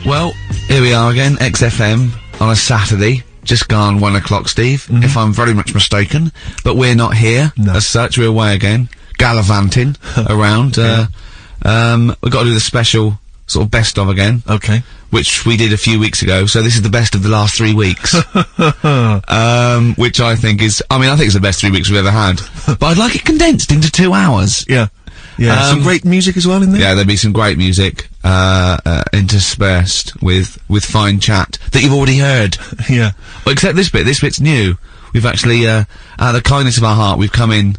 Well, here we are again, XFM, on a Saturday. Just gone 1 o'clock, Steve, if I'm very much mistaken. But we're not here, as such, we're away again, gallivanting around. We've got to do the special, sort of best of again. Okay. Which we did a few weeks ago, so this is the best of the last 3 weeks. Which I think is, I think it's the best 3 weeks we've ever had. But I'd like it condensed into 2 hours. Yeah. Yeah, some great music as well in there. Yeah, there'll be some great music, interspersed with fine chat that you've already heard. Yeah. Well, except this bit's new. We've actually, out of the kindness of our heart, we've come in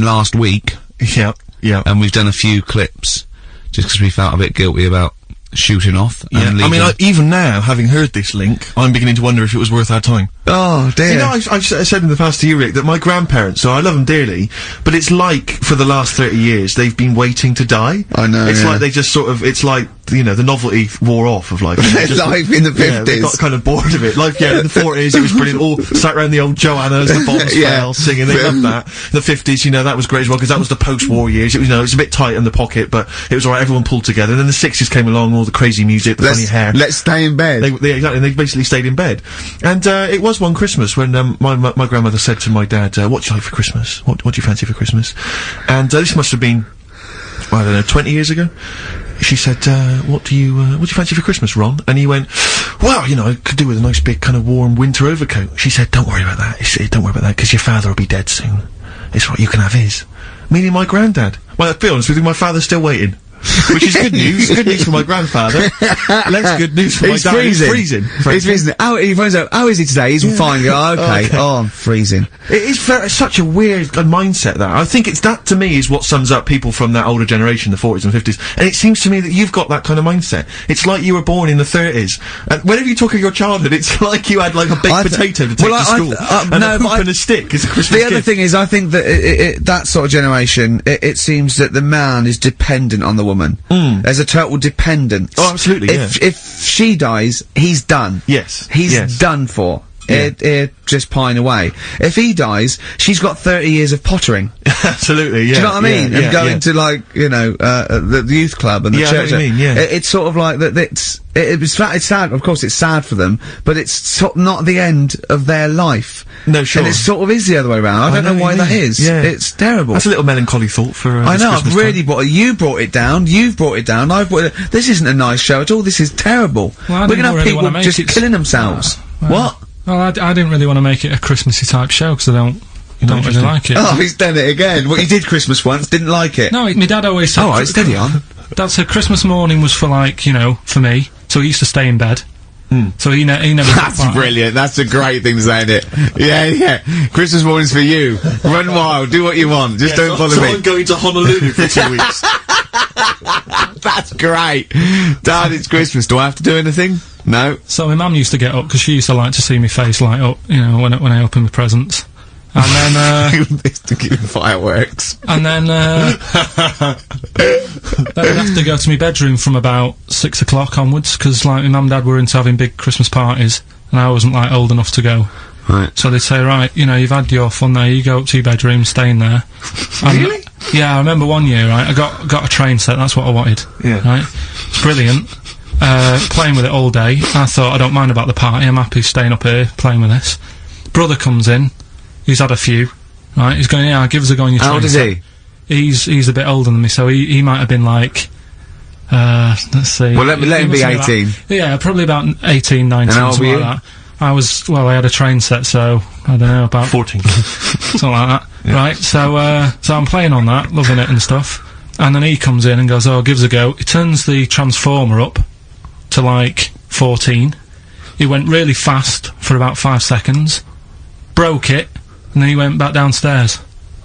last week. Yeah, yeah. And we've done a few clips, just because we felt a bit guilty about shooting off. Yeah, and even now, having heard this link, I'm beginning to wonder if it was worth our time. Oh, dear. You know, I've said in the past to you, Rick, that my grandparents, so I love them dearly, but it's like, for the last 30 years, they've been waiting to die. I know, It's like they just sort of, it's like, you know, the novelty wore off of life. Life in the 50s. Yeah, they got kind of bored of it. Life, in the 40s, it was brilliant. All sat around the old Joannas, the bombs fell, singing, they loved that. The 50s, you know, that was great as well, because that was the post-war years. It was, you know, it was a bit tight in the pocket, but it was alright, everyone pulled together. And then the 60s came along, all the crazy music, the funny hair. Let's stay in bed. Exactly, and they basically stayed in bed. And, it was one Christmas when, my grandmother said to my dad, what do you like for Christmas? What do you fancy for Christmas? And, this must have been, I don't know, 20 years ago. She said, what do you fancy for Christmas, Ron? And he went, well, you know, I could do with a nice big kind of warm winter overcoat. She said, don't worry about that. Don't worry about that, because your father will be dead soon. It's right, you can have his. Meaning my granddad. Well, to be honest with you, my father's still waiting. Which is good news. Good news for my grandfather. Less good news for my dad. He's freezing. He's freezing. He phones out, how is he today? He's fine. Oh, okay. Oh, I'm freezing. It is such a weird mindset, that. I think that, to me, is what sums up people from that older generation, the 40s and 50s. And it seems to me that you've got that kind of mindset. It's like you were born in the 30s. And whenever you talk of your childhood, it's like you had, like, a baked potato to take to school. And a poop and a stick as a Christmas gift. The other thing is, I think that that sort of generation, it seems that the man is dependent on the woman. There's a total dependence. Oh, absolutely, If she dies, he's done. Yes. He's done for. Yeah. Just pine away. If he dies, she's got 30 years of pottering. Absolutely, yeah. Do you know what I mean? And going to, like, you know, the youth club and the church. I know what you mean, It's sort of like that, it's sad, of course it's sad for them, but it's not the end of their life. No, sure. And it sort of is the other way around. I don't know why that is. Yeah. It's terrible. That's a little melancholy thought for, I know, I've really you brought it down, you've brought it down, this isn't a nice show at all, this is terrible. Well, we're gonna have people just killing themselves. What? Well, I didn't really want to make it a Christmassy type show, because I don't really like it. Oh, he's done it again. Well, you did Christmas once, didn't like it. No, my dad always said... Alright, steady on. Dad said Christmas morning was for, like, you know, for me, so he used to stay in bed. So he never... That's brilliant, that's a great thing to say, isn't it? Yeah. Christmas morning's for you. Run wild, do what you want, just don't bother me. I'm going to Honolulu for 2 weeks. That's great. Dad, it's Christmas, do I have to do anything? No. So my mum used to get up, because she used to like to see my face light up, you know, when I open my presents. And then, to give fireworks. And then, then I'd have to go to my bedroom from about 6 o'clock onwards, because, like, my mum and dad were into having big Christmas parties, and I wasn't, like, old enough to go. Right. So they'd say, right, you know, you've had your fun there, you go up to your bedroom, stay in there. Really? Yeah, I remember one year, right, I got a train set, that's what I wanted. Yeah. Right? It's brilliant. Playing with it all day. I thought, I don't mind about the party, I'm happy staying up here, playing with this. Brother comes in, he's had a few, right, he's going, yeah, give us a go on your train. How old is he? He's a bit older than me, so he might have been like, let's see. Well, let him be 18. Yeah, probably about 18, 19, and how old something were like that. I had a train set, so, I don't know, about 14. something like that. Yeah. Right, so I'm playing on that, loving it and stuff, and then he comes in and goes, oh, give us a go. He turns the transformer up to, like, 14. He went really fast for about 5 seconds, broke it, and then he went back downstairs.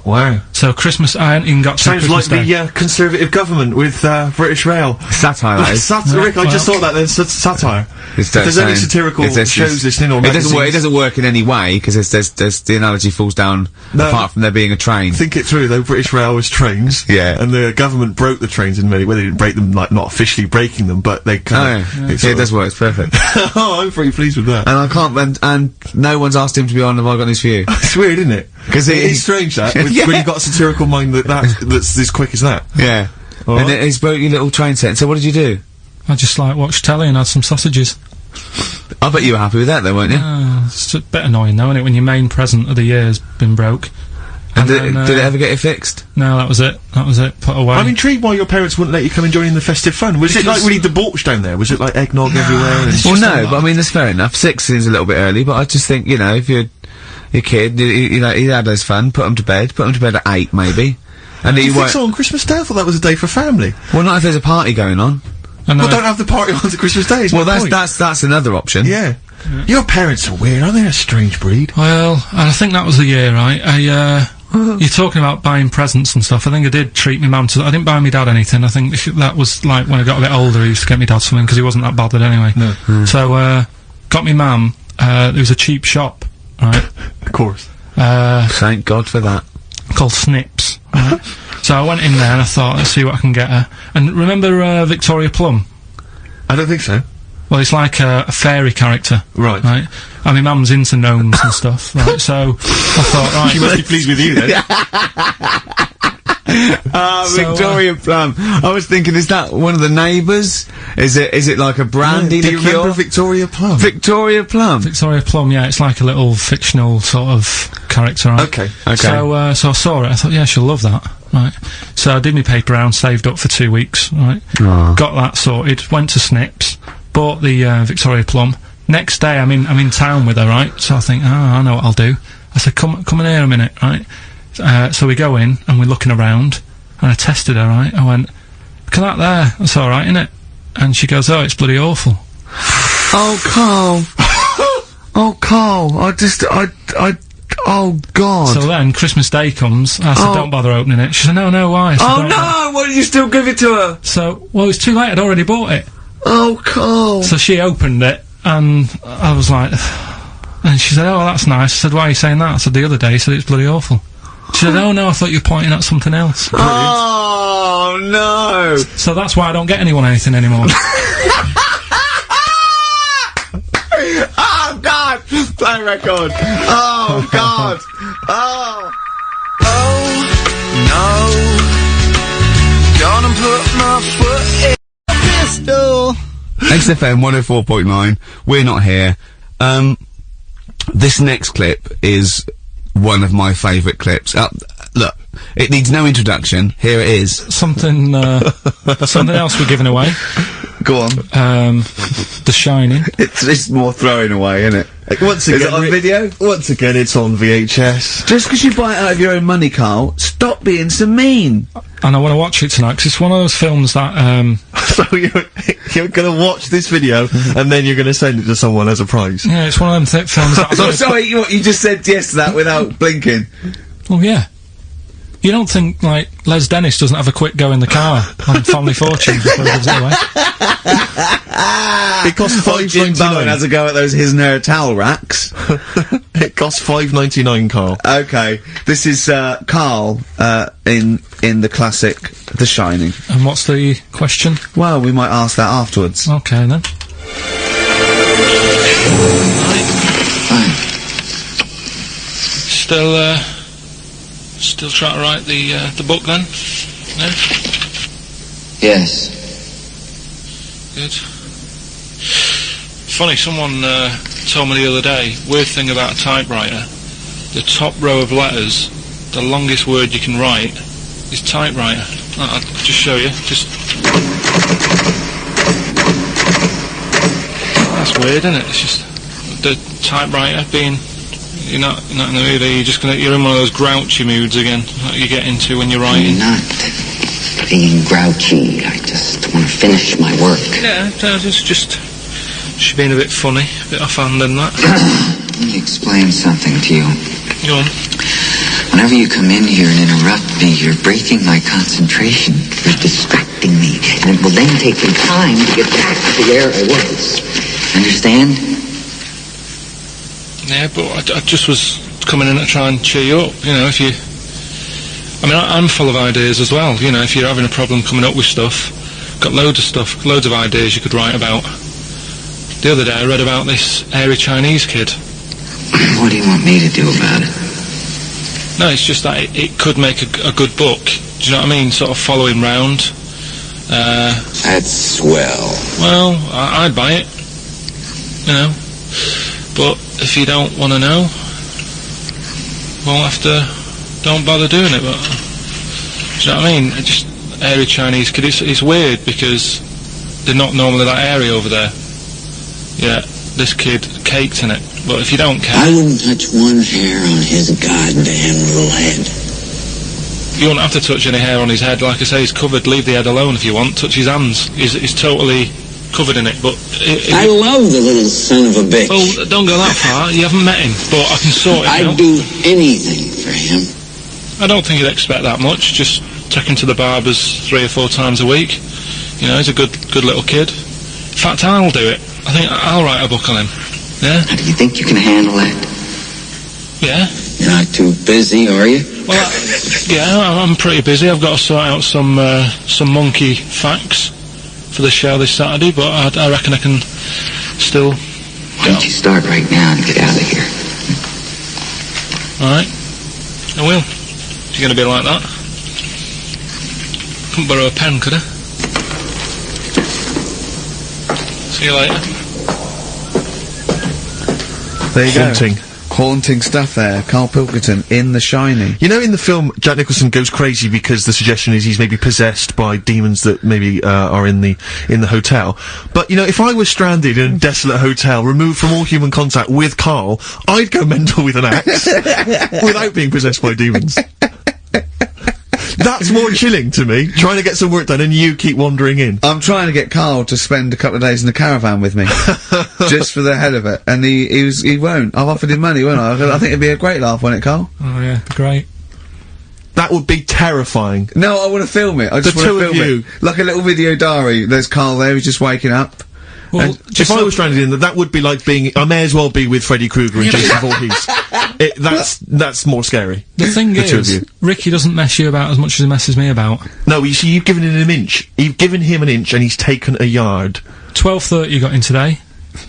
Wow. So Christmas, I hadn't even got to Sounds Christmas like Day. the Conservative government with British Rail. Satire, that is. Rick, I just thought that there's satire. If there's any satirical shows listening or magazines... It doesn't work in any way, because there's the analogy falls down, apart from there being a train. Think it through, though. British Rail was trains. Yeah. And the government broke the trains in many ways. They didn't break them, like, not officially breaking them, but they kind of... Yeah, it does work, it's perfect. Oh, I'm pretty pleased with that. And I can't, and no one's asked him to be on Have I Got News For You. It's weird, isn't it? Because it is strange, that, when you've got a satirical mind that's as quick as that. Yeah. And he's broke your little train set, so what did you do? I just like watched telly and had some sausages. I bet you were happy with that, though, weren't you? It's a bit annoying, though, isn't it, when your main present of the year's been broke. And did it ever get it fixed? No, that was it. That was it. Put away. I'm intrigued why your parents wouldn't let you come and join in the festive fun. Was it like really debauched down there? Was it like eggnog everywhere? Well, no, but I mean, that's fair enough. 6 seems a little bit early, but I just think, you know, if you're your kid, you know, he had his fun, put him to bed at 8, maybe. And you think so on Christmas Day? I thought that was a day for family. Well, not if there's a party going on. Well, don't have the party on to Christmas Day. Well, that's another option. Yeah. Your parents are weird, aren't they? A strange breed. Well, and I think that was the year, right? You're talking about buying presents and stuff. I think I did treat my mum to. I didn't buy my dad anything. I think that was like when I got a bit older. I used to get my dad something because he wasn't that bothered anyway. No. So got me mum. There was a cheap shop, right? Of course. Thank God for that. Called Snips. Right? So I went in there and I thought, let's see what I can get her. And remember Victoria Plum? I don't think so. Well, it's like a fairy character. Right. Right? And my mum's into gnomes and stuff, right? So I thought, right. She must be pleased with you then. Victoria Plum. I was thinking, is that one of the neighbours? Is it like a brandy Do you liqueur? remember Victoria Plum? Victoria Plum. Victoria Plum, yeah, it's like a little fictional sort of character, right? Okay. So I saw it, I thought, yeah, she'll love that, right? So I did my paper round, saved up for 2 weeks, right? Got that sorted, went to Snips, bought the Victoria Plum. Next day, I'm in town with her, right? So I think, I know what I'll do. I said, come in here a minute, right? So we go in, and we're looking around, and I tested her, right? I went, look at that there, that's alright, innit? And she goes, oh, it's bloody awful. Oh, Carl. Oh, Carl, oh, God. So then, Christmas Day comes, I said, don't bother opening it. She said, no, why? I said, Oh, no, why did you still give it to her? So, well, it's too late, I'd already bought it. Oh, Carl. So she opened it, and I was like, and she said, oh, that's nice. I said, why are you saying that? I said, the other day, you said it's bloody awful. She said, oh, no, I thought you were pointing at something else. Oh, no. So that's why I don't get anyone anything anymore. Oh, God. Play record. Oh, God. Oh. Oh, no. Gonna put my foot in the pistol. XFM 104.9. We're not here. This next clip is one of my favourite clips. Look, it needs no introduction. Here it is. Something else we're giving away. Go on. The Shining. It's more throwing away, isn't it? Once again, is it on video? Once again, it's on VHS. Just because you buy it out of your own money, Carl, stop being so mean. And I want to watch it tonight, because it's one of those films that, So you're gonna watch this video, and then you're gonna send it to someone as a prize? Yeah, it's one of them films that... Oh, sorry, you just said yes to that without blinking. Oh, yeah. You don't think, like, Les Dennis doesn't have a quick go in the car on Family Fortune before he gives it away? It costs Jim Bowen $5.99. has a go at those his and her towel racks. It costs $5.99, Carl. Okay, this is Carl in the classic The Shining. And what's the question? Well, we might ask that afterwards. Okay, then. Still trying to write the book then? No? Yes. Good. Funny, someone told me the other day, weird thing about a typewriter, the top row of letters, the longest word you can write is typewriter. I'll just show you, that's weird, isn't it? It's just the typewriter being, you're not in the mood, you're in one of those grouchy moods again, that you get into when you're writing. I'm not being grouchy, I just want to finish my work. Yeah, it's just she's been a bit funny, a bit offhand and that. Let me explain something to you. Go on. Whenever you come in here and interrupt me, you're breaking my concentration. You're distracting me. And it will then take me time to get back to where I was. Understand? Yeah, but I just was coming in to try and cheer you up, you know, if you... I mean, I'm full of ideas as well, you know, if you're having a problem coming up with stuff, got loads of stuff, loads of ideas you could write about. The other day I read about this airy Chinese kid. What do you want me to do about it? No, it's just that it could make a good book. Do you know what I mean? Sort of follow him round. That's swell. Well, I'd buy it. You know. But if you don't want to know, we'll have to... Don't bother doing it, but... Do you know what I mean? Just airy Chinese kid. It's weird because they're not normally that airy over there. Yeah, this kid caked in it. But if you don't care... I wouldn't touch one hair on his goddamn little head. You won't have to touch any hair on his head. Like I say, he's covered. Leave the head alone if you want. Touch his hands. He's totally covered in it. But I love the little son of a bitch. Well, don't go that far. You haven't met him. But I can sort it out. I'd do anything for him. I don't think you'd expect that much. Just take him to the barbers 3 or 4 times a week. You know, he's a good little kid. In fact, I'll do it. I think I'll write a book on him. Yeah? Now, do you think you can handle that? Yeah? You're not too busy, are you? Well, yeah, I'm pretty busy. I've got to sort out some monkey facts for the show this Saturday, but I reckon I can still... Why don't you start right now and get out of here? Alright. I will. If you're going to be like that. Couldn't borrow a pen, could I? See you later. There you Haunting. go. Haunting stuff there. Carl Pilkington in The Shining. You know, in the film, Jack Nicholson goes crazy because the suggestion is he's maybe possessed by demons that maybe are in the hotel. But you know, if I was stranded in a desolate hotel, removed from all human contact with Carl, I'd go mental with an axe without being possessed by demons. That's more chilling to me, trying to get some work done and you keep wandering in. I'm trying to get Carl to spend a couple of days in the caravan with me. Just for the hell of it. And he won't. I've offered him money, won't I? I think it'd be a great laugh, won't it, Carl? Oh yeah, great. That would be terrifying. No, I want to film it. I just want to film it. Like a little video diary. There's Carl there, he's just waking up. Well, if I was stranded in that would be like being... I may as well be with Freddy Krueger and Jason Voorhees. That's more scary. The thing is, Ricky doesn't mess you about as much as he messes me about. No, you see, you've given him an inch. You've given him an inch and he's taken a yard. 12:30 you got in today.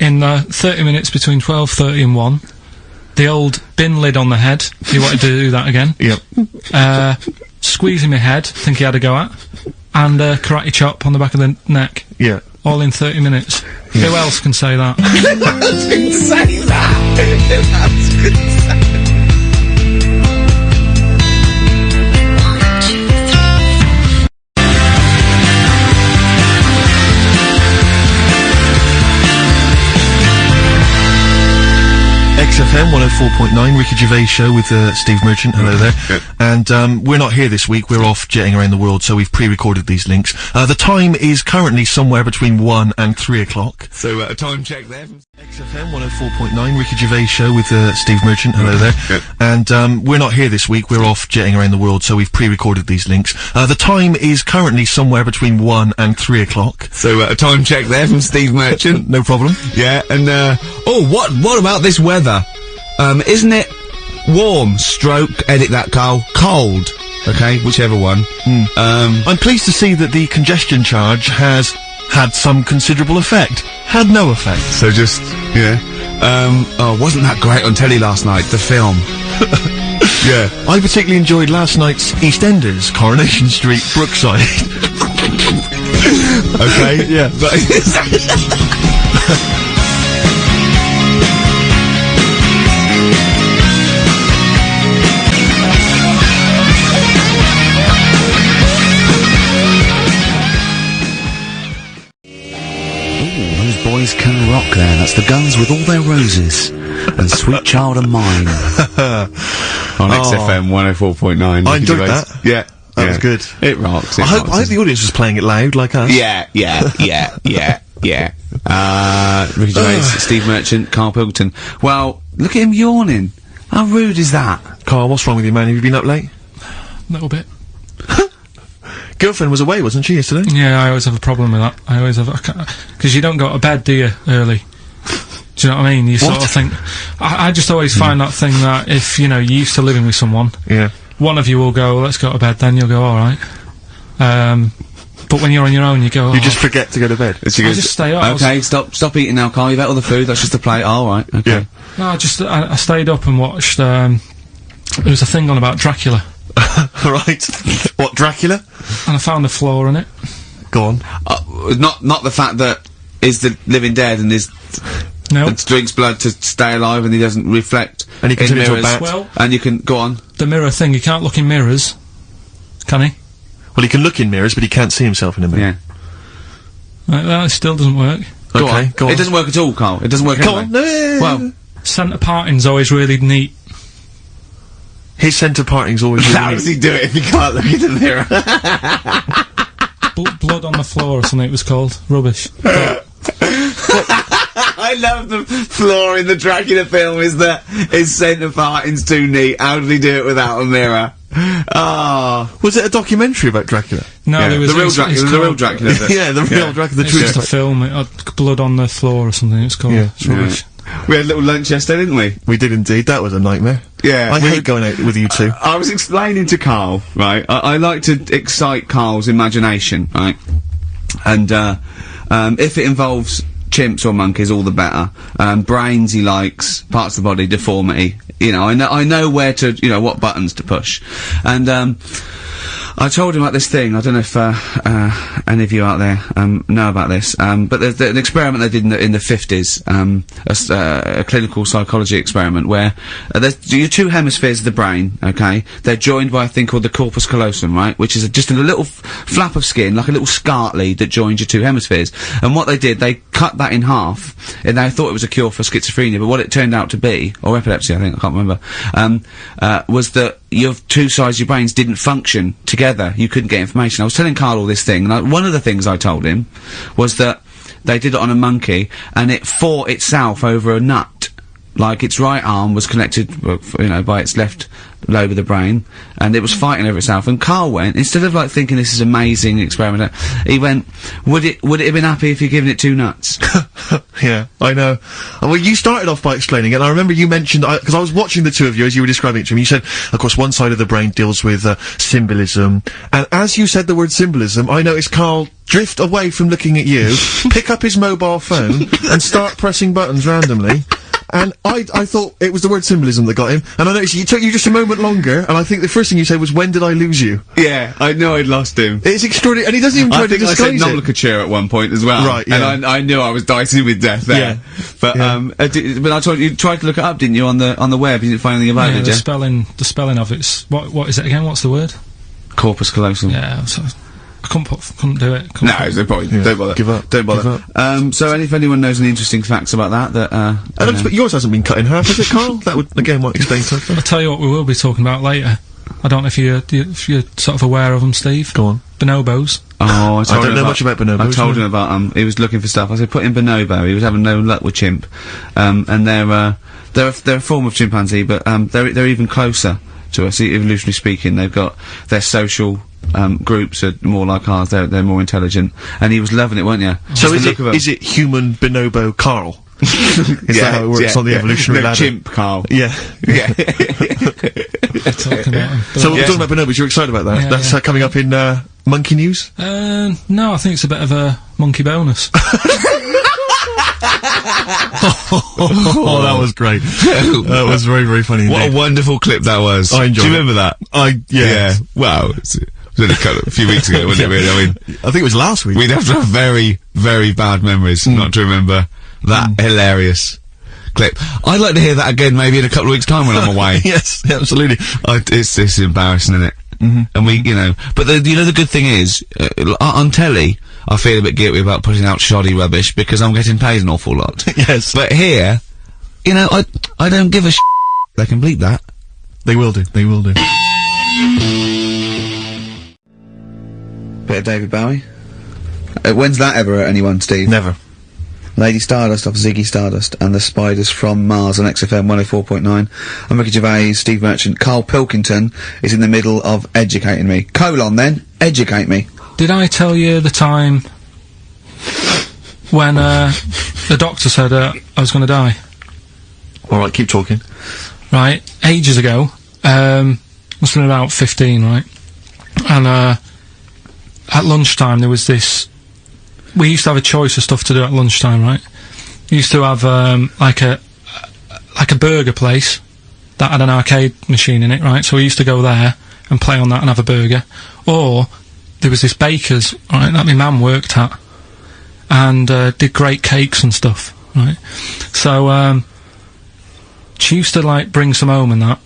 In 30 minutes between 12:30 and 1. The old bin lid on the head. He wanted to do that again. Yep. Squeezing my head, think he had a go at. And karate chop on the back of the neck. Yeah. All in 30 minutes. Who else can say that? Who else can say that? Who else can say that? XFM 104.9, Ricky Gervais show with Steve Merchant. Hello there. Good. And we're not here this week. We're off jetting around the world, so we've pre-recorded these links. The time is currently somewhere between 1 and 3 o'clock. So a time check there. XFM 104.9, Ricky Gervais show with Steve Merchant. Hello there. Good. And we're not here this week. We're off jetting around the world, so we've pre-recorded these links. The time is currently somewhere between 1 and 3 o'clock. So a time check there from Steve Merchant. No problem. Yeah, and oh, what about this weather? Isn't it warm, stroke, edit that, Carl, cold? Okay, whichever one. I'm pleased to see that the congestion charge has had some considerable effect. Had no effect. So just, yeah. Oh, wasn't that great on telly last night, the film? Yeah. I particularly enjoyed last night's EastEnders, Coronation Street, Brookside. Okay, yeah. But boys can rock there. That's the Guns with All Their Roses and Sweet Child of Mine on XFM 104.9. I enjoyed that. Yeah, that was good. It rocks. I hope the audience was playing it loud like us. Yeah. Ricky Gervais, Steve Merchant, Carl Pilkington. Well, look at him yawning. How rude is that? Carl, what's wrong with you, man? Have you been up late? A little bit. Girlfriend was away, wasn't she, yesterday? Yeah, I always have a problem with that. I always have, because you don't go to bed, do you, early? Do you know what I mean? You sort of think, I just always find that thing that if, you know, you're used to living with someone, yeah, one of you will go, let's go to bed, then you'll go, alright. But when you're on your own, you go, you just forget to go to bed. I just stay up. Okay, stop eating now, Carl, you've ate all the food, that's just a plate, alright, okay. Yeah. No, I stayed up and watched, there was a thing on about Dracula. Right. What, Dracula? And I found a flaw in it. Go on. Not the fact that is the living dead and is... No. And drinks blood to stay alive and he doesn't reflect And he can in turn into a mirrors. bat. Well- and you can... Go on. The mirror thing, he can't look in mirrors. Can he? Well, he can look in mirrors, but he can't see himself in a mirror. Yeah. Right, well, it still doesn't work. Go Okay, on. go on. It doesn't work at all, Carl. It doesn't work Go anyway. on. No, yeah. Well, Centre parting's always really neat. His centre parting's always how really does he do it if he can't look in the mirror? Blood on the floor or something it was called. Rubbish. I love the flaw in the Dracula film is that his centre parting's too neat. How did he do it without a mirror? Ah. Was it a documentary about Dracula? No, Yeah, there was the real it's Dracula. The called- real Dracula. Yeah, the real Dracula, the It's true just a film. It had blood on the floor or something. It's called. Yeah. It's rubbish. We had a little lunch yesterday, didn't we? We did indeed. That was a nightmare. Yeah, I we- hate going out with you two. I was explaining to Carl, right? I like to excite Carl's imagination, right? And if it involves chimps or monkeys, all the better. Brains he likes, parts of the body, deformity. You know, I know where to, you know, what buttons to push. And I told him about this thing. I don't know if any of you out there know about this, but there's an experiment they did in the 50s, a clinical psychology experiment where there's your two hemispheres of the brain. Okay, they're joined by a thing called the corpus callosum, right, which is just a little flap of skin, like a little scarlet lead that joins your two hemispheres. And what they did, they cut that in half, and they thought it was a cure for schizophrenia. But what it turned out to be, or epilepsy, I think, I can't remember, was that your two sides of your brains didn't function together. You couldn't get information. I was telling Carl all this thing, and one of the things I told him was that they did it on a monkey, and it fought itself over a nut. Like, its right arm was connected, you know, by its left lobe of the brain, and it was fighting over itself. And Carl went, instead of, like, thinking this is amazing experiment, he went, would it have been happy if you'd given it two nuts? Yeah, I know. Well, you started off by explaining it, and I remember you mentioned, because I was watching the two of you as you were describing it to me, you said, of course, one side of the brain deals with symbolism, and as you said the word symbolism, I noticed Carl drift away from looking at you, pick up his mobile phone, and start pressing buttons randomly. And I thought it was the word symbolism that got him, and I noticed it took you just a moment longer, and I think the first thing you said was, when did I lose you? Yeah, I know I'd lost him. It's extraordinary, and he doesn't even try I to think I disguise said it. nomenclature at one point as well. Right, yeah. And I knew I was dicing with death there. Yeah. But, but I told you tried to look it up, didn't you, on the web? You didn't find anything about it, Yeah, did you? the spelling of it's what is it again? What's the word? Corpus callosum. Yeah, so I couldn't do it. No, there's no point. Yeah, Don't bother. give up, Don't bother. give up. So if anyone knows any interesting facts about that, But yours hasn't been cut in half, has it, Carl? That would, again, might explain something. I'll tell you what we will be talking about later. I don't know if you're sort of aware of them, Steve. Go on. Bonobos. Oh, I told don't him know much about bonobos, I told no. him about he was looking for stuff. I said put in bonobo. He was having no luck with chimp, and they're a form of chimpanzee, but they're even closer to us, evolutionarily speaking. They've got their social groups are more like ours. They're more intelligent, and he was loving it, weren't you? So Just the look of 'em. is it human bonobo Carl? Is that how it works on the evolutionary no, ladder? chimp, Carl. Yeah. Yeah. Talking about 'em. So we're talking about bonobos, you're excited about that? Yeah, That's yeah. coming up in, Monkey News? No, I think it's a bit of a monkey bonus. Oh, that was great. That was very, very funny What indeed. a wonderful clip that was. I enjoyed Do you it. remember that? Yeah. Wow. It was only a few weeks ago, wasn't it, really? I mean, I think it was last week. we'd have to have very, very bad memories not to remember that hilarious clip. I'd like to hear that again maybe in a couple of weeks' time when I'm away. Yes, absolutely. It's embarrassing, isn't it? And we, you know, but the good thing is, on telly, I feel a bit guilty about putting out shoddy rubbish because I'm getting paid an awful lot. Yes. But here, you know, I don't give a They can bleep that. They will do. They will do. Bit of David Bowie. When's that ever hurt anyone, Steve? Never. Lady Stardust off Ziggy Stardust and the Spiders from Mars on XFM 104.9. I'm Ricky Gervais, Steve Merchant. Carl Pilkington is in the middle of educating me. Then, educate me. Did I tell you the time when the doctor said I was going to die? Alright, keep talking. Right, ages ago. Must have been about 15, right? And at lunchtime there was this. We used to have a choice of stuff to do at lunchtime, right? We used to have like a burger place that had an arcade machine in it, right? So we used to go there and play on that and have a burger, or there was this baker's, right, that my mum worked at, and did great cakes and stuff, right? So she used to like bring some home and that,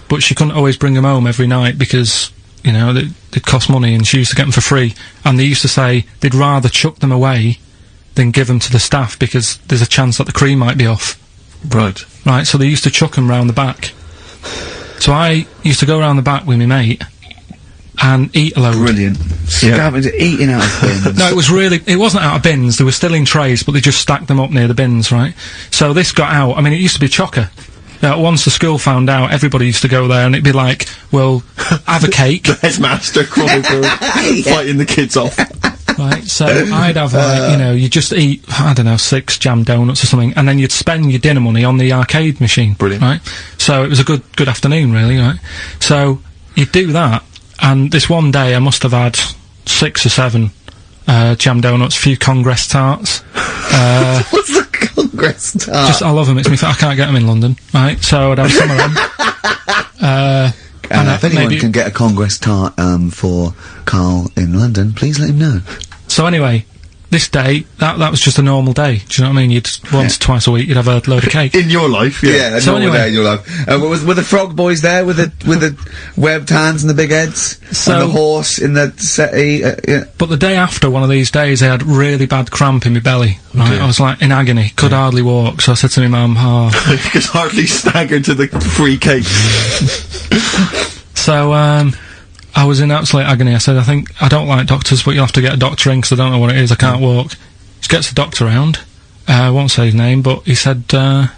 but she couldn't always bring them home every night because, you know, they'd cost money, and she used to get them for free. And they used to say they'd rather chuck them away than give them to the staff because there's a chance that the cream might be off. Right. Right, so they used to chuck them round the back. So I used to go round the back with my mate and eat a load. Brilliant. Eating out of bins. No, it wasn't out of bins, they were still in trays, but they just stacked them up near the bins, right? So this got out, I mean, it used to be chocker. Once the school found out, everybody used to go there, and it'd be like, well, have a cake. The headmaster crawling through, fighting the kids off. Right, so I'd have, like, you know, you just eat, I don't know, 6 jam donuts or something, and then you'd spend your dinner money on the arcade machine. Brilliant. Right? So it was a good afternoon, really, right? So you'd do that, and this one day I must have had 6 or 7 jam donuts, a few Congress tarts. What's the Congress tart? I love them, I can't get them in London, right? So I'd have some of them. And if anyone can get a Congress tart for Carl in London, please let him know. So anyway, this day, that was just a normal day. Do you know what I mean? You'd once or twice a week, you'd have a load of cake. In your life, yeah. Yeah, a So normal anyway- day in your life. Were the frog boys there with the webbed hands and the big heads? So- and the horse in the settee? Yeah. But the day after one of these days, I had really bad cramp in my belly. Right? dear. I was like in agony, could hardly walk. So I said to my mum, You could hardly stagger to the free cake. So, I was in absolute agony. I said, I don't like doctors, but you'll have to get a doctor in 'cause I don't know what it is, I can't walk. He gets the doctor round, I won't say his name, but he said, well,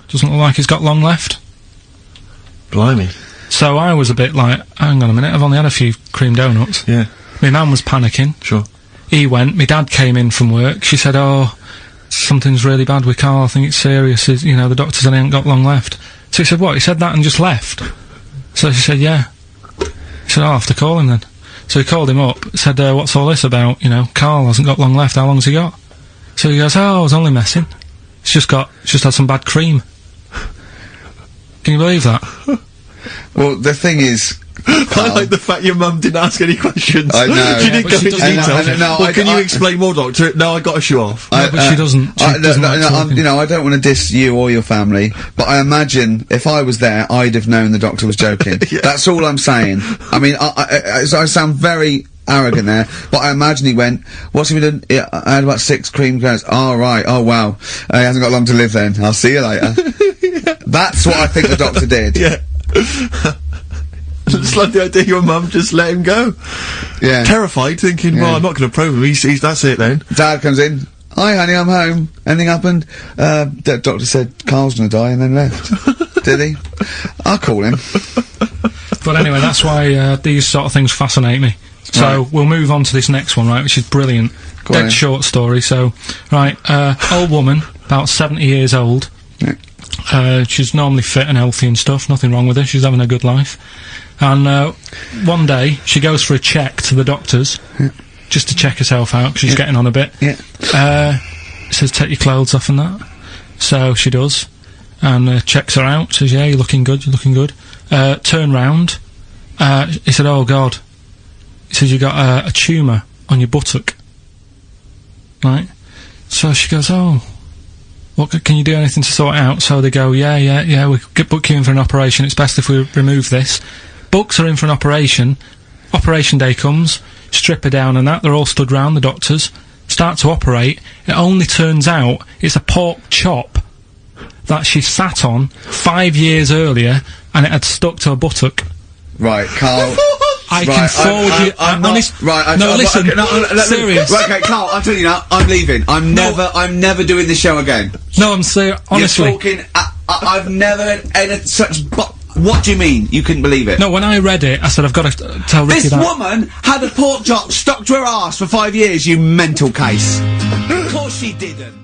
doesn't look like he's got long left. Blimey. So I was a bit like, hang on a minute, I've only had a few cream donuts. Yeah, My mum was panicking. sure. He went, my dad came in from work, she said, oh, something's really bad with Carl, I think it's serious, you know, the doctor said he ain't got long left. So he said, what, he said that and just left? So she said, yeah. He said, I'll have to call him then. So he called him up, said, what's all this about, you know, Carl hasn't got long left, how long's he got? So he goes, oh, I was only messing. He's just had some bad cream. Can you believe that? Well, the thing is, I like the fact your mum didn't ask any questions. I know. She didn't but go she into doesn't detail. like it. Well, can you explain more, doctor? No, I got a shoe off. No, but she doesn't. She doesn't like talking. you know, I don't want to diss you or your family, but I imagine if I was there, I'd have known the doctor was joking. Yeah. That's all I'm saying. I mean, I sound very arrogant there, but I imagine he went, what's he been doing? Yeah, I had about 6 cream cones. Oh, right. Oh, wow. He hasn't got long to live then. I'll see you later. That's what I think the doctor did. Yeah. It's like the idea your mum just let him go. Yeah. Terrified, thinking, well, Yeah. I'm not going to probe him. He's that's it then. Dad comes in. Hi, honey, I'm home. Anything happened? The doctor said Carl's gonna die and then left. Did he? I'll call him. But anyway, that's why these sort of things fascinate me. So we'll move on to this next one, right, which is brilliant. Go on Dead then. short story. So, right, old woman, about 70 years old. Yeah. She's normally fit and healthy and stuff, nothing wrong with her, she's having a good life. And one day, she goes for a check to the doctors, just to check herself out, 'cause she's getting on a bit. Yeah. Says, take your clothes off and that. So she does, and checks her out, says, yeah, you're looking good, you're looking good. Turn round, he said, oh God. He says, you got a tumour on your buttock. Right? So she goes, oh, what, can you do anything to sort it out? So they go, yeah, we could book you in for an operation, it's best if we remove this. Books her in for an operation, operation day comes, strip her down and that, they're all stood round, the doctors, start to operate, it only turns out it's a pork chop that she sat on 5 years earlier, and it had stuck to her buttock. Right, Carl. I can forward you. I'm not, honest. right. No, listen. Serious. Right, okay, Carl. I'll tell you now. I'm leaving. I'm never doing this show again. No, I'm serious. Honestly. You're talking. I've never had such. What do you mean? You couldn't believe it? No, when I read it, I said I've got to tell Ricky This that. woman had a pork chop stuck to her arse for 5 years. You mental case. Of course she didn't.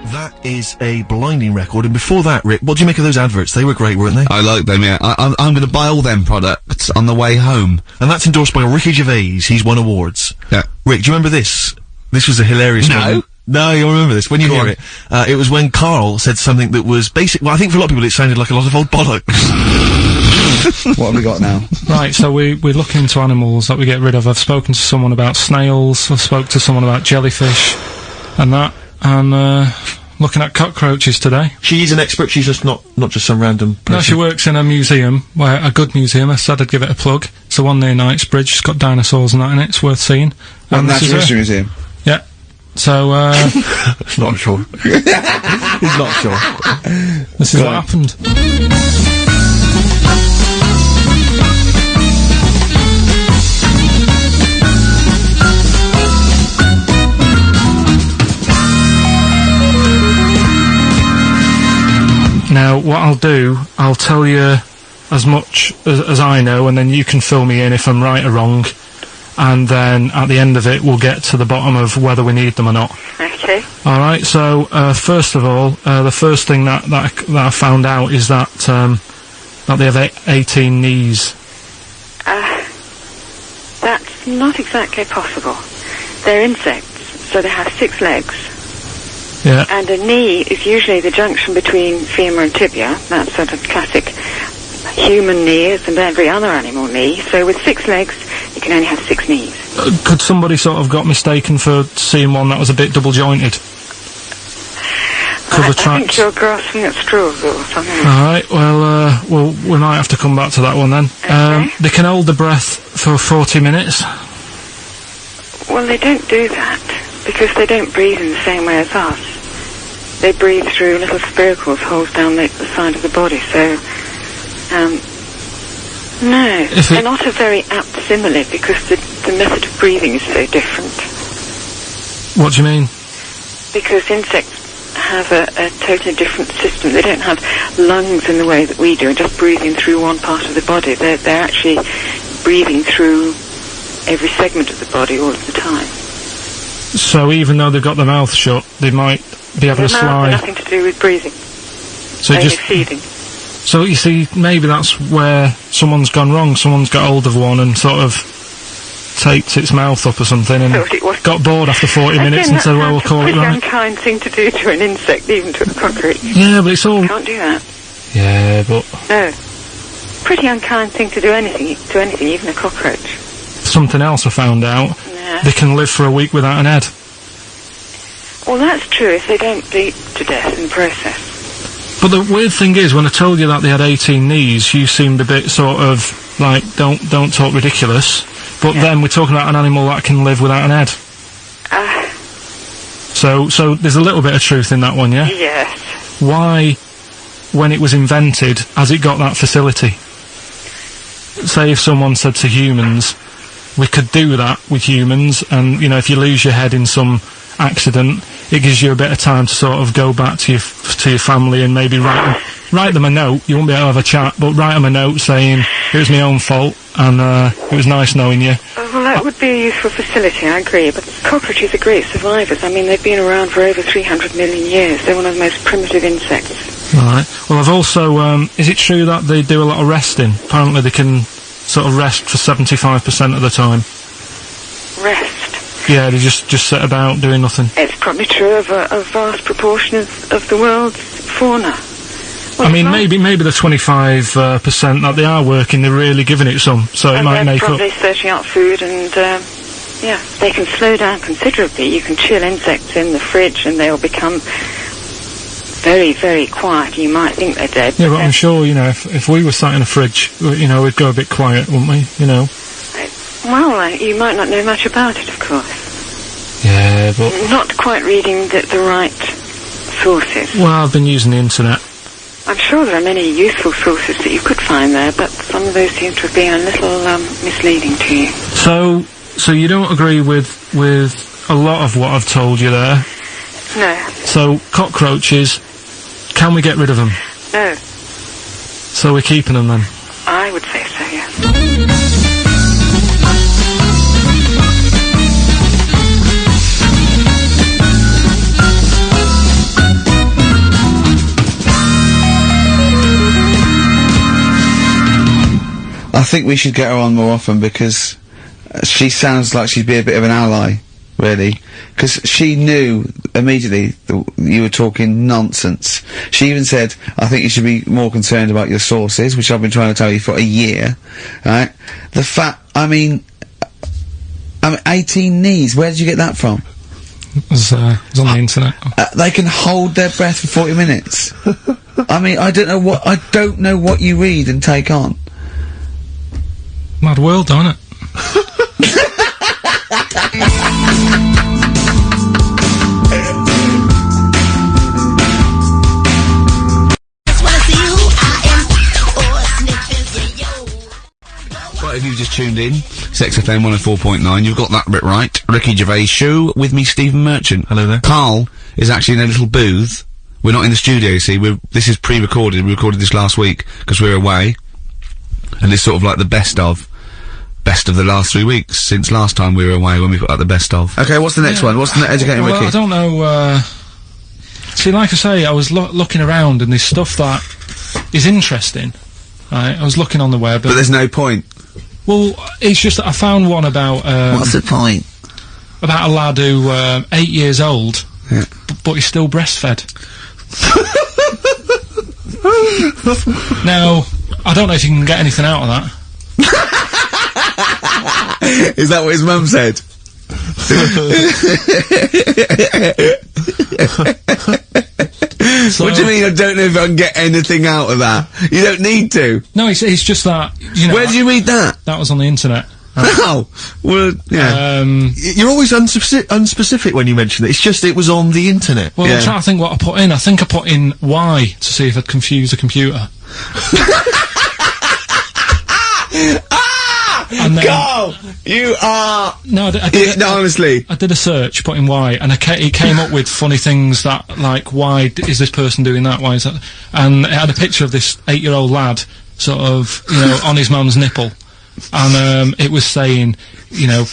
That is a blinding record. And before that, Rick, what do you make of those adverts? They were great, weren't they? I like them, yeah. I'm gonna buy all them products on the way home. And that's endorsed by Ricky Gervais. He's won awards. Yeah. Rick, do you remember this? This was a hilarious No. moment. No, you'll remember this when you hear it. It was when Carl said something that was basic. Well, I think for a lot of people it sounded like a lot of old bollocks. What have we got now? Right, so we look into animals that we get rid of. I've spoken to someone about snails, I've spoke to someone about jellyfish, and that, and, looking at cockroaches today. She's an expert, she's just not just some random person. No, she works in a museum, a good museum. I said I'd give it a plug. It's the one near Knightsbridge. It's got dinosaurs and that in it. It's worth seeing. Well, Natural History Museum. Yeah. So, It's not sure. He's not sure. This is what happened. Now, what I'll do, I'll tell you as much as I know, and then you can fill me in if I'm right or wrong, and then at the end of it, we'll get to the bottom of whether we need them or not. Okay. Alright, so, first of all, the first thing that I found out is that they have 18 knees. That's not exactly possible. They're insects, so they have 6 legs. Yeah. And a knee is usually the junction between femur and tibia. That's sort of classic human knee, and every other animal knee. So with 6 legs, you can only have 6 knees. Could somebody sort of got mistaken for seeing one that was a bit double jointed? I think you're grasping at straws or something. Alright, well, we might have to come back to that one then. Okay. They can hold the breath for 40 minutes. Well, they don't do that, because they don't breathe in the same way as us. They breathe through little spiracles, holes down the side of the body, so, no. They're not a very apt simile, because the method of breathing is so different. What do you mean? Because insects have a totally different system. They don't have lungs in the way that we do, just breathing through one part of the body. They're actually breathing through every segment of the body all of the time. So even though they've got their mouth shut, they might be able to slide. Nothing to do with breathing. So only just feeding. So you see, maybe that's where someone's gone wrong. Someone's got hold of one and sort of taped its mouth up or something, and got bored after 40 minutes and said, "Well, we'll call it right." It's a unkind thing to do to an insect, even to a cockroach. Yeah, but it's all. Can't do that. Yeah, but No. Pretty unkind thing to do anything, even a cockroach. something else I found out. Yeah. They can live for a week without an head. Well, that's true if they don't bleed to death in the process. But the weird thing is, when I told you that they had 18 knees, you seemed a bit sort of like, don't talk ridiculous. But then we're talking about an animal that can live without an head. So there's a little bit of truth in that one, yeah? Yes. Why, when it was invented, has it got that facility? Say if someone said to humans, we could do that with humans, and, you know, if you lose your head in some accident, it gives you a bit of time to sort of go back to your family and maybe write them a note. You won't be able to have a chat, but write them a note saying, it was my own fault, and it was nice knowing you. Well, that would be a useful facility, I agree, but cockroaches are great survivors. I mean, they've been around for over 300 million years. They're one of the most primitive insects. Right. Well, I've also, is it true that they do a lot of resting? Apparently they can sort of rest for 75% of the time. Rest? Yeah, they just sit about doing nothing. It's probably true of a vast proportion of the world's fauna. Well, I mean, maybe the 25% that they are working, they're really giving it some, so it might make up. They're probably searching out food, and yeah, they can slow down considerably. You can chill insects in the fridge, and they'll become very, very quiet. You might think they're dead. Yeah, but I'm sure, you know, if we were sat in a fridge, you know, we'd go a bit quiet, wouldn't we? You know. Well, you might not know much about it, of course. Yeah, but not quite reading the right sources. Well, I've been using the internet. I'm sure there are many useful sources that you could find there, but some of those seem to have been a little misleading to you. So you don't agree with a lot of what I've told you there? No. So cockroaches, can we get rid of them? No. So we're keeping them then? I would say so, yes. I think we should get her on more often, because she sounds like she'd be a bit of an ally. really, because she knew immediately that you were talking nonsense. She even said, I think you should be more concerned about your sources, which I've been trying to tell you for a year, right? The fact, I mean, 18 knees, where did you get that from? It was on the internet. They can hold their breath for 40 minutes. I mean, I don't know what you read and take on. Mad world, don't it? Right, if you've just tuned in, SXFM 104.9, you've got that bit right. Ricky Gervais Show with me, Stephen Merchant. Hello there. Carl is actually in a little booth. We're not in the studio, you see. This is pre-recorded. We recorded this last week because we're away, and it's sort of like the best of the last 3 weeks since last time we were away when we put out the best of. Okay, what's the next one? What's the educating well, Ricky? I don't know. See, like I say, I was looking around and there's stuff that is interesting. Right, I was looking on the web, but there's no point. Well, it's just that I found one about. What's the point? About a lad who 8 years old, yeah. but he's still breastfed. Now, I don't know if you can get anything out of that. Is that what his mum said? So, what do you mean, I don't know if I can get anything out of that? You don't need to. No, it's just that, you know... Where did you read that? That was on the internet. Oh! Well, yeah. You're always unspecific when you mention it. It's just it was on the internet. Well, I'm trying to think what I put in. I think I put in Y to see if I'd confuse a computer. And then, Carl! You are... No, honestly. I did a search, put in Y, and it came up with funny things that, like, why is this person doing that, why is that... And it had a picture of this 8-year-old lad, sort of, you know, on his mum's nipple. And, it was saying, you know,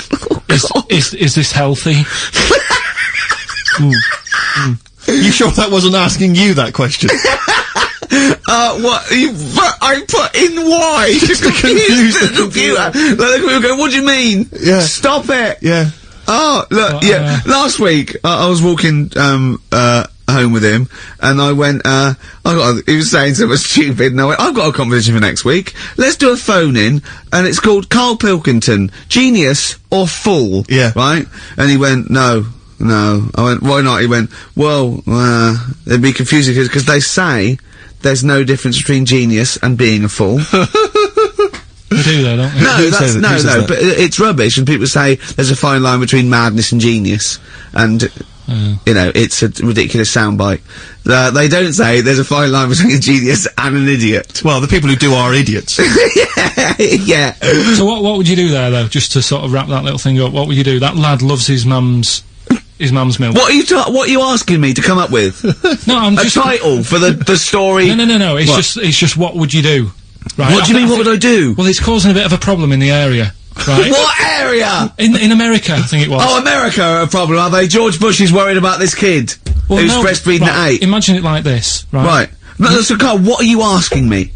is this healthy? You sure that wasn't asking you that question? What? I put in Y to confuse the computer. Like, the computer go, what do you mean? Yeah. Stop it! Yeah. Oh, look, yeah. Last week, I was walking, home with him, and I went, he was saying something stupid, and I went, I've got a competition for next week. Let's do a phone-in, and it's called Carl Pilkington, Genius or Fool. Yeah. Right? And he went, no. I went, why not? He went, well, it'd be confusing, because they say there's no difference between genius and being a fool. They do though, don't they? No, but it's rubbish, and people say there's a fine line between madness and genius, and, you know, it's a ridiculous soundbite. They don't say there's a fine line between a genius and an idiot. Well, the people who do are idiots. Yeah. So what would you do there, though, just to sort of wrap that little thing up? What would you do? That lad loves his mum's milk. What are you asking me to come up with? No, I'm just... A title for the story? No, it's just what would you do? Right? What do you mean, what would I do? Well, it's causing a bit of a problem in the area, right? What area? In America, I think it was. Oh, America are a problem, are they? George Bush is worried about this kid who's breastfeeding at 8. Imagine it like this, right? Right. No, so, Carl, what are you asking me?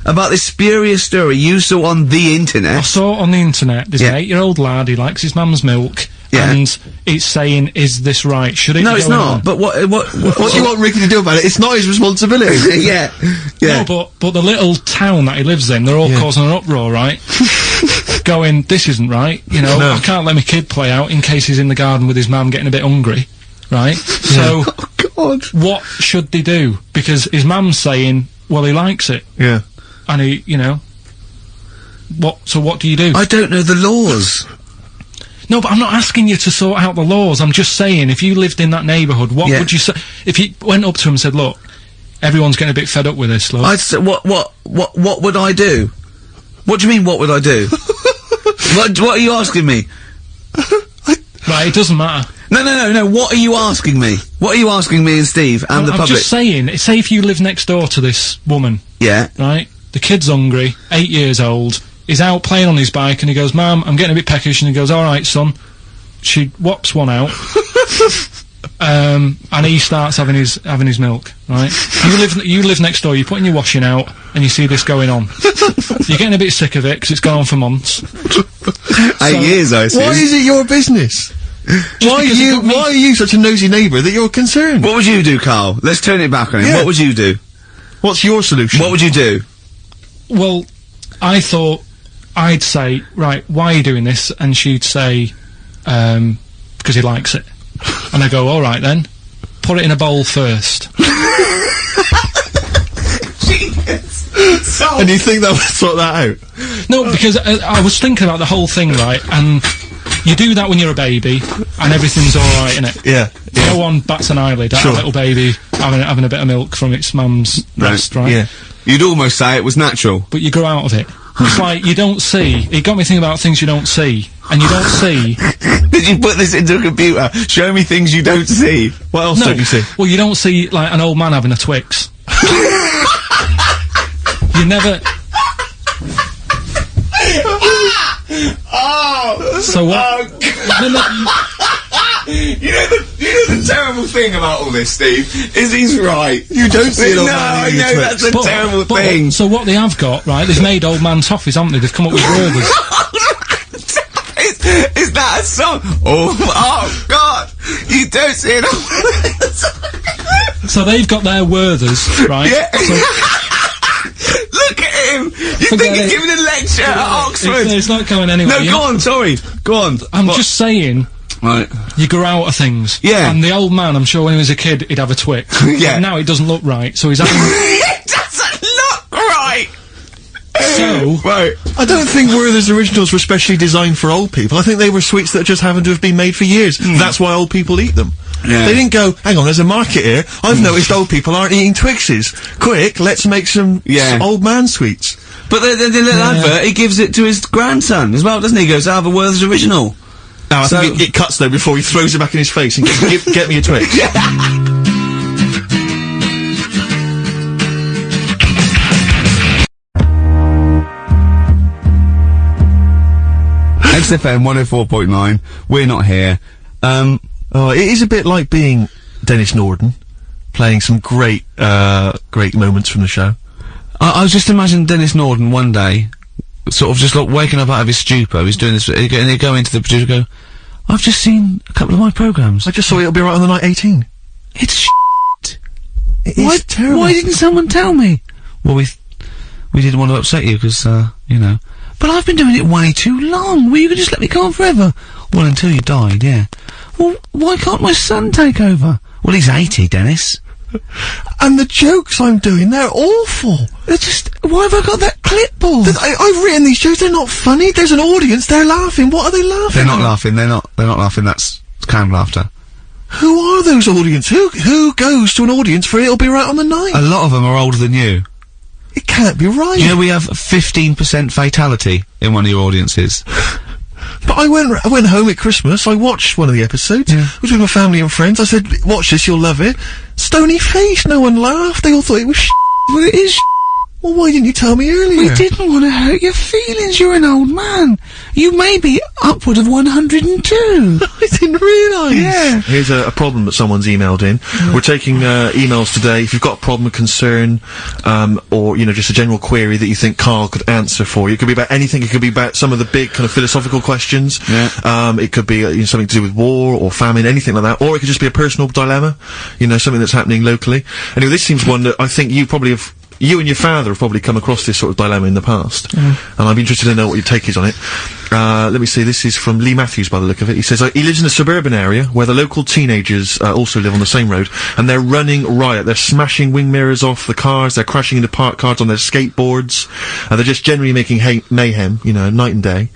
About this spurious story you saw on the internet? I saw it on the internet. There's an 8-year-old lad, he likes his mum's milk, and it's saying, is this right? Should it No, be it's going not. on? But what do you want Ricky to do about it? It's not his responsibility. Yeah. No, but the little town that he lives in, they're all causing an uproar, right? Going, this isn't right, you know, I can't let my kid play out in case he's in the garden with his mum getting a bit hungry, right? So, oh, God. What should they do? Because his mum's saying, well, he likes it. Yeah. And he, you know, so what do you do? I don't know the laws. No, but I'm not asking you to sort out the laws. I'm just saying, if you lived in that neighbourhood, what would you say? If you went up to him and said, look, everyone's getting a bit fed up with this, look. I'd say, what would I do? What do you mean, what would I do? what are you asking me? Right, it doesn't matter. No, what are you asking me? What are you asking me and Steve and the public? I'm just saying, say if you live next door to this woman. Yeah. Right? The kid's hungry, 8 years old, he's out playing on his bike and he goes, Mum, I'm getting a bit peckish, and he goes, alright son. She whops one out. And he starts having his milk, right? You live next door, you're putting your washing out, and you see this going on. You're getting a bit sick of it, because it's gone on for months. 8 years, I see. Why is it your business? Why are you such a nosy neighbour that you're concerned? What would you do, Carl? Let's turn it back on him. Yeah. What would you do? What's your solution? What would you do? Well, I thought I'd say, right, why are you doing this? And she'd say, because he likes it. And I go, all right then, put it in a bowl first. And you think that would sort that out? No, because I was thinking about the whole thing, right, and you do that when you're a baby, and everything's alright, innit? Yeah. No one bats an eyelid at a little baby having a bit of milk from its mum's breast, right? Yeah. You'd almost say it was natural. But you grow out of it. It's like, you don't see. It got me thinking about things you don't see. And you don't see. Did you put this into a computer? Show me things you don't see. What else don't you see? Well, you don't see, like, an old man having a Twix. You never... So what? You know the terrible thing about all this, Steve, is he's right. You don't see it on No, I know, that's a But- terrible but- thing. So what they have got, right, they've made old man toffees, haven't they? They've come up with Werther's. Is that a song? Oh God! You don't see it. So they've got their Werther's, right? Yeah. So, Look at him! You think Forget he's it. giving a lecture at Oxford? it's not going anywhere. No, yeah? go on, sorry. Go on. I'm What? just saying, Right. you grow out of things. Yeah. And the old man, I'm sure when he was a kid, he'd have a Twix. Yeah. But now it doesn't look right, so he's having... It doesn't look right! So... Right. I don't think Werther's originals were specially designed for old people. I think they were sweets that just happened to have been made for years. That's why old people eat them. Yeah. They didn't go, hang on, there's a market here. I've noticed old people aren't eating Twixes. Quick, let's make some old man sweets. But the little advert, he gives it to his grandson as well, doesn't he? He goes, have a Werther's original. Now, I think it cuts though before he throws it back in his face and goes, get me a Twix. XFM 104.9, we're not here. Oh, it is a bit like being Dennis Norden, playing some great moments from the show. I was just imagining Dennis Norden one day, sort of just like waking up out of his stupor, he's doing this, and he'd go into the producer and go, I've just seen a couple of my programmes. I just saw It'll Be Right on the Night 18. It's shit. It is terrible. Why didn't someone tell me? Well, we didn't want to upset you, because, you know. But I've been doing it way too long. Well, you could just let me go on forever. Well, until you died, yeah. Well, why can't my son take over? Well, he's 80, Dennis. And the jokes I'm doing, they're awful. They're just, why have I got that clipboard? I've written these jokes, they're not funny. There's an audience, they're laughing. What are they laughing They're not at? laughing, they're not laughing, that's canned laughter. Who are those audience? Who goes to an audience for It'll Be Right on the Night? A lot of them are older than you. It can't be right. You know, we have 15% fatality in one of your audiences. But I went home at Christmas, I watched one of the episodes, Yeah. I was with my family and friends, I said, watch this, you'll love it. Stony face, no one laughed, they all thought it was Well, it is Well, why didn't you tell me earlier? We didn't want to hurt your feelings, you're an old man. You may be upward of 102. I didn't realise. Yeah. Here's a problem that someone's emailed in. We're taking emails today. If you've got a problem, a concern, or, you know, just a general query that you think Carl could answer for you. It could be about anything. It could be about some of the big kind of philosophical questions. Yeah. It could be, you know, something to do with war or famine, anything like that. Or it could just be a personal dilemma. You know, something that's happening locally. Anyway, this seems one that I think you probably have... You and your father have probably come across this sort of dilemma in the past. And I'd be interested to know what your take is on it. Let me see, this is from Lee Matthews by the look of it. He says, he lives in a suburban area where the local teenagers also live on the same road, and they're running riot. They're smashing wing mirrors off the cars, they're crashing into parked cars on their skateboards, they're just generally making mayhem, you know, night and day.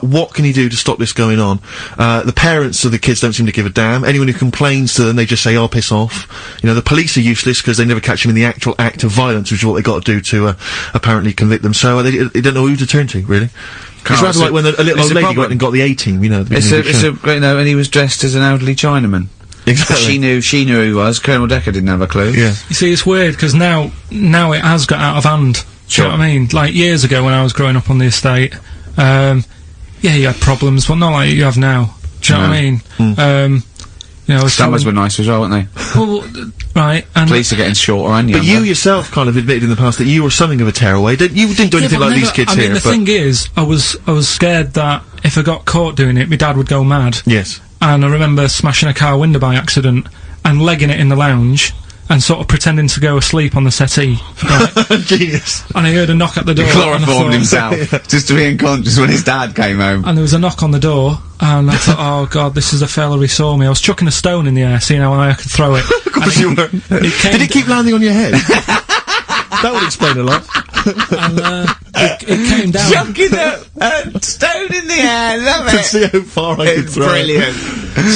What can he do to stop this going on? The parents of the kids don't seem to give a damn. Anyone who complains to them, they just say, oh, piss off. You know, the police are useless because they never catch them in the actual act of violence, which is what they got to do to apparently convict them. So they don't know who to turn to, really. It's rather like when a little old lady went and got the A-team, you know. You know, and he was dressed as an elderly Chinaman. Exactly. She knew who he was. Colonel Decker didn't have a clue. Yeah. You see, it's weird, because now it has got out of hand. Do you know what I mean? Like, years ago when I was growing up on the estate, yeah, you had problems, but not like you have now. Do you know what I mean? You know, Summers were nice as well, weren't they? Well, right, and... Police are getting shorter and younger. But you yourself kind of admitted in the past that you were something of a tearaway. You didn't do anything but like these kids I mean, here, the thing is, I was scared that if I got caught doing it, my dad would go mad. Yes. and I remember smashing a car window by accident and legging it in the lounge and sort of pretending to go asleep on the settee. Right? Genius. And I heard a knock at the door. and I Chloroformed thought- himself, just to be unconscious when his dad came home. And there was a knock on the door, and I thought, oh god, this is a fella who saw me. I was chucking a stone in the air, seeing how high I could throw it. Of course you were. Did it keep landing on your head? That would explain a lot. And it came down. Chucking a stone in the air, love To it. see how far I could It's throw it. brilliant.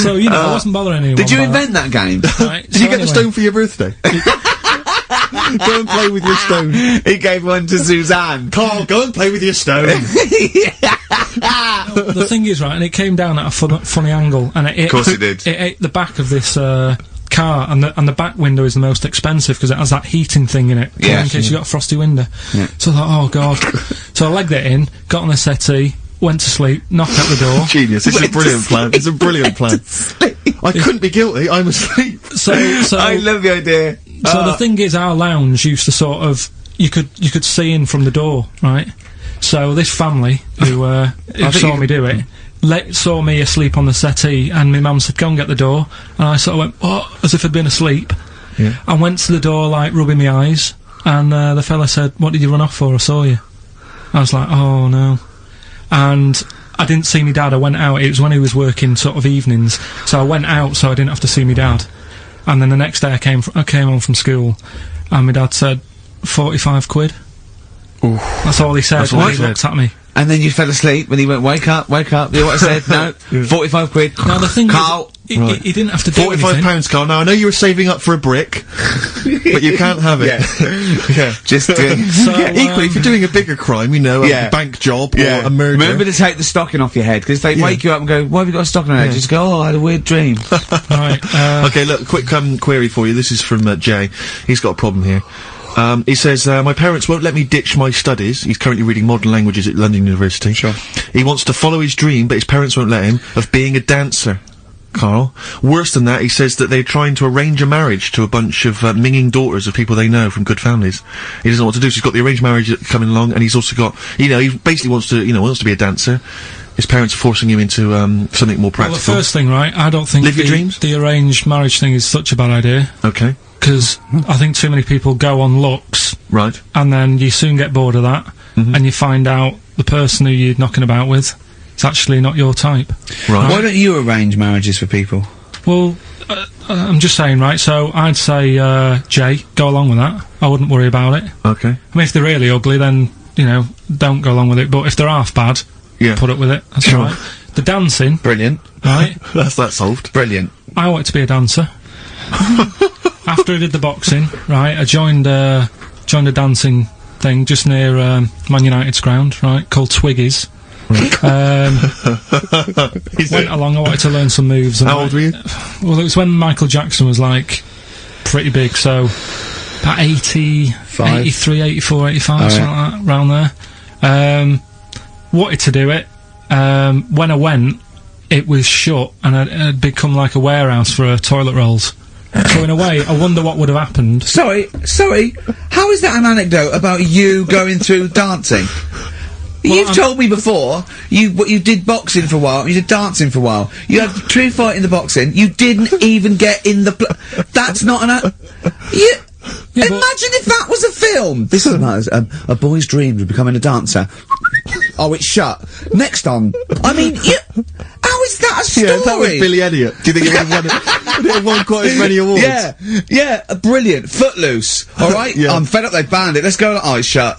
So, you know, I wasn't bothering anyone. Did you about invent that game? that. Right, Did you get the stone for your birthday? Go and play with your stone. He gave one to Suzanne. Carl, go and play with your stone. The thing is, right, and it came down at a funny angle, and it Of course it did. It ate the back of this car, and the back window is the most expensive because it has that heating thing in it, Yeah. in case you got a frosty window. Yeah. So I thought, oh god. So I legged it in, got on the settee, went to sleep, knocked at the door. Genius. It's a Went to brilliant plan. It's a brilliant plan. I couldn't be guilty. I'm asleep. So I love the idea. So the thing is, our lounge used to sort of you could see in from the door, right? So this family who saw me do it saw me asleep on the settee, and my mum said, "Go and get the door," and I sort of went, "Oh," as if I'd been asleep. Yeah. I went to the door, like rubbing my eyes, and the fella said, "What did you run off for? I saw you." I was like, "Oh no," and I didn't see my dad. I went out. It was when he was working sort of evenings, so I went out so I didn't have to see my dad. And then the next day I came home from school, and my dad said, 45 quid. Oof. That's all he said. That's all when he he said. looked at me. And then you fell asleep, and he went, wake up, wake up. You know what I said? No, 45 quid. Now the thing Carl. is, he didn't have to do anything. £45, Carl. Now, I know you were saving up for a brick, but you can't have it. Yeah. Just doing. So, Equally, if you're doing a bigger crime, you know, Yeah. a bank job Yeah. or a murder. Remember to take the stocking off your head, because if they wake you up and go, why have you got a stocking on your head? Just go, oh, I had a weird dream. Right. Okay, look, quick query for you. This is from Jay. He's got a problem here. He says, my parents won't let me ditch my studies. He's currently reading modern languages at London University. Sure. He wants to follow his dream, but his parents won't let him, of being a dancer. Carl. Worse than that, he says that they're trying to arrange a marriage to a bunch of minging daughters of people they know from good families. He doesn't know what to do, so he's got the arranged marriage coming along, and he's also got, you know, he basically wants to be a dancer. His parents are forcing him into something more well, practical. the first thing, right, I don't think Live your dreams? the arranged marriage thing is such a bad idea, Okay, because I think too many people go on looks, right. and then you soon get bored of that, and you find out the person who you're knocking about with is actually not your type. Right. Why don't you arrange marriages for people? Well, I'm just saying, right, so I'd say, Jay, go along with that. I wouldn't worry about it. Okay. I mean, if they're really ugly, then, you know, don't go along with it, but if they're half bad, Yeah. put up with it. That's Sure. alright. The dancing, Brilliant. right, That's that solved. Brilliant. I wanted to be a dancer. After I did the boxing, right, I joined a dancing thing just near Man United's ground, right, called Twiggies. Went along, I wanted to learn some moves. And How old were you? Well, it was when Michael Jackson was, like, pretty big, so about 83, 84, 85, something like that, around there. Wanted to do it. When I went, it was shut, and it had become like a warehouse for toilet rolls. So in a way, I wonder what would have happened. Sorry, how is that an anecdote about you going through dancing? You've told me before, you did boxing for a while, you did dancing for a while, you had true fight in the boxing, you didn't even get in the that's not an imagine if that was a film! This is about a boy's dream of becoming a dancer. Oh, it's shut. Next on. I mean, how is that a story? Yeah, that was Billy Elliot. Do you think it would have won quite as many awards? Yeah, brilliant. Footloose. Alright? Yeah. I'm fed up they banned it. Let's go. Oh, it's shut.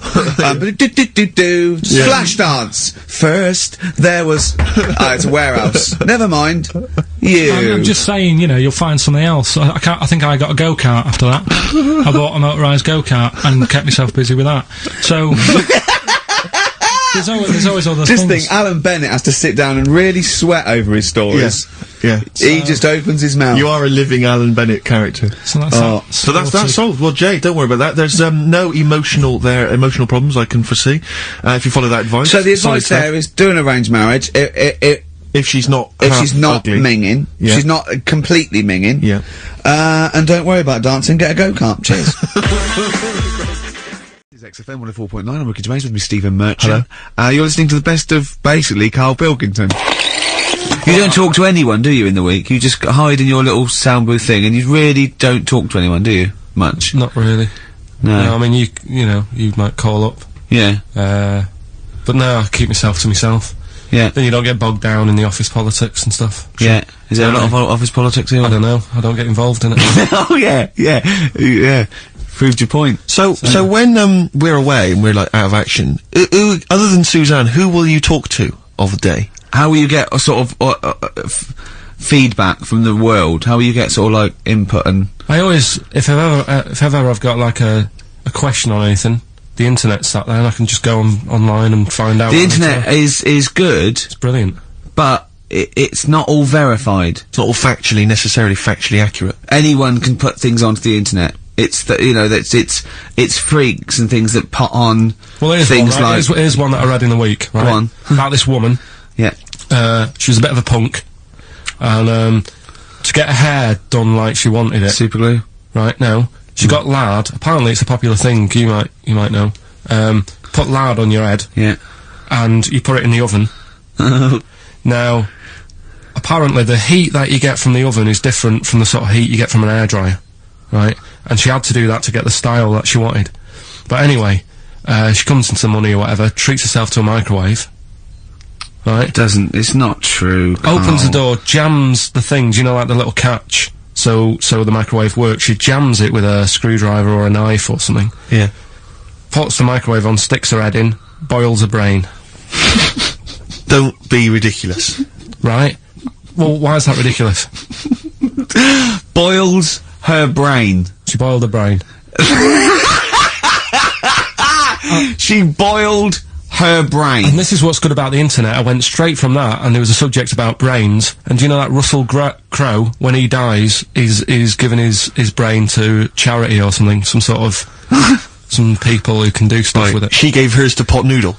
Splash dance. First, there was. It's a warehouse. Never mind. I'm just saying, you know, you'll find something else. I think I got a go-kart after that. I bought a motorised go-kart and kept myself busy with that. So. There's always other just things. think, Alan Bennett has to sit down and really sweat over his stories. Yeah. He just opens his mouth. You are a living Alan Bennett character. So that's So that's solved. Well, Jay, don't worry about that. There's no emotional problems I can foresee if you follow that advice. So the Solid advice stuff. there is do an arranged marriage. If she's not ugly. minging, Yeah. she's not completely minging. Yeah. And don't worry about dancing. Get a go-kart. Cheers. This is XFM 104.9. I'm Ricky Gervais with me, Stephen Merchant. Hello. You're listening to the best of basically Carl Pilkington. You don't talk to anyone, do you, in the week? You just hide in your little sound booth thing, and you really don't talk to anyone, do you? Much? Not really. No. I mean, you know, you might call up. Yeah. But no, I keep myself to myself. Yeah. Then you don't get bogged down in the office politics and stuff. Yeah. Is there a lot of office politics here? I don't know. I don't get involved in it. Oh, yeah. Proved your point. So when, we're away and we're, like, out of action, who, other than Suzanne, who will you talk to of the day? How will you get a sort of, feedback from the world? How will you get sort of, like, input and... I always, if ever I've got, like, a question on anything, the internet's sat there and I can just go online and find out. The internet is good. It's brilliant. But it's not all verified. It's not all necessarily factually accurate. Anyone Can put things onto the internet. It's the, you know, it's freaks and things that put on things one, right? like... Here's one that I read in the week, right? Go on. About this woman. Yeah. She was a bit of a punk. And, to get her hair done like she wanted it. Super glue. Right, now. She got lard. Apparently it's a popular thing, you might know. Put lard on your head. Yeah. And you put it in the oven. Now, apparently the heat that you get from the oven is different from the sort of heat you get from an hairdryer. Right? And she had to do that to get the style that she wanted. But anyway, she comes into money or whatever, treats herself to a microwave. Right? It's not true. Opens the door, jams the things, you know, like the little catch. So the microwave works. She jams it with a screwdriver or a knife or something. Yeah. Puts the microwave on, sticks her head in, boils her brain. Don't be ridiculous. Right? Well, why is that ridiculous? Boils her brain. She boiled her brain. She boiled her brain. And this is what's good about the internet. I went straight from that, and there was a subject about brains. And do you know that Russell Crowe, when he dies, is giving his brain to charity or something? Some sort of... some people who can do stuff with it. She gave hers to Pot Noodle.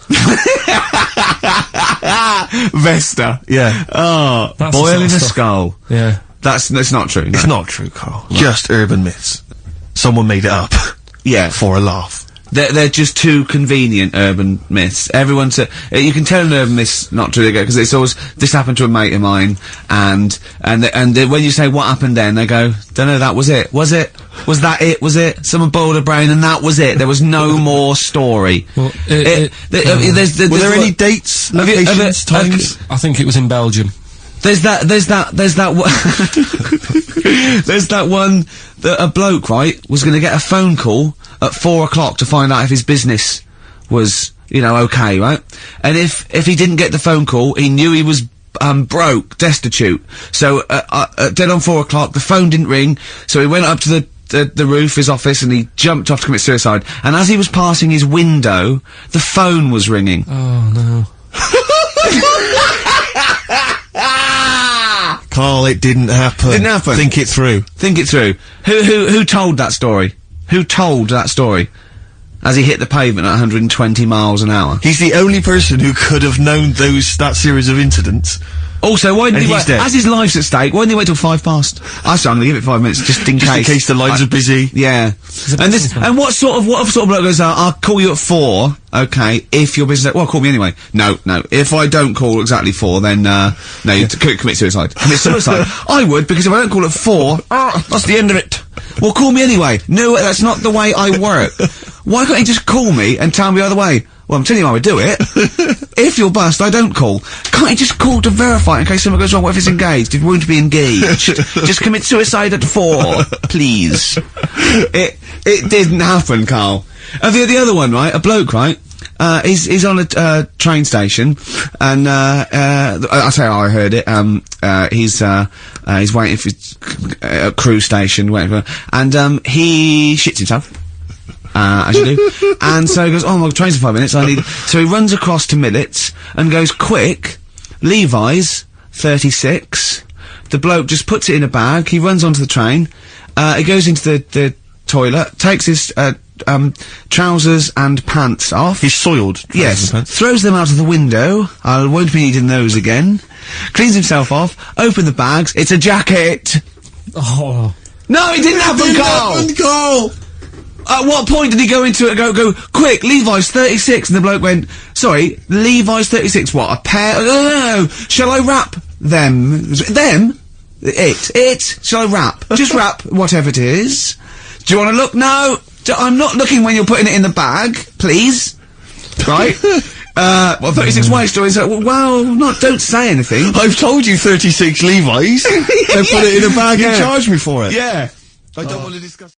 Vesta. Yeah. Oh, That's the boiling sort of a stuff. skull. Yeah. That's not true. No. It's not true, Carl. Just urban myths. Someone made it up. Yeah. For a laugh. They're just too convenient urban myths. Everyone's you can tell an urban myth's not true because it's always this happened to a mate of mine, and when you say what happened then, they go, don't know, that was it. Was it? Was that it? Was it? Someone boiled a brain and that was it. There was no more story. Well, were there any dates, locations, times? I think it was in Belgium. There's that one that a bloke, right, was gonna get a phone call at 4 o'clock to find out if his business was, you know, okay, right? And if he didn't get the phone call, he knew he was, broke, destitute. So, dead on 4 o'clock, the phone didn't ring, so he went up to the roof, his office, and he jumped off to commit suicide. And as he was passing his window, the phone was ringing. Oh, no. Carl, it didn't happen. Didn't happen. Think it through. Think it through. Who told that story? Who told that story? As he hit the pavement at 120 miles an hour. He's the only person who could have known that series of incidents. Also, why didn't And he he's wait? dead. As his life's at stake, why didn't he wait till 5 past? I said I'm gonna give it 5 minutes just in Just in case the lines are busy. Yeah. And what sort of bloke goes, I'll call you at 4, okay, if your business... Well, call me anyway. No. If I don't call exactly 4, then, no, you commit suicide. Commit suicide. I would, because if I don't call at 4, that's the end of it. Well, call me anyway. No, that's not the way I work. Why can't you just call me and tell me either way? Well, I'm telling you how I do it. If you're bust, I don't call. Can't you just call to verify in case something goes wrong? What if it's engaged? It won't be engaged. Just commit suicide at 4, please. It didn't happen, Carl. The other one, right? A bloke, right? He's on a train station, and I'll tell you how I heard it. He's waiting for a cruise station, waiting for, and he shits himself. As you do. And so he goes, oh, my train's in 5 minutes, so he runs across to Millets, and goes, quick, Levi's, 36, the bloke just puts it in a bag, he runs onto the train, he goes into the toilet, takes his, trousers and pants off. He's soiled. Yes. Throws them out of the window, I won't be needing those again, cleans himself off, open the bags, it's a jacket! Oh. No, it didn't happen, Carl! At what point did he go into it and go, quick, Levi's 36, and the bloke went, sorry, Levi's 36, what, a pair? No, shall I wrap it. Shall I rap? Just rap whatever it is. Do you want to look? No, I'm not looking when you're putting it in the bag, please. Right? 36 Ways stories. Don't say anything. I've told you 36 Levi's. They put it in a bag and charged me for it. Yeah. I don't want to discuss.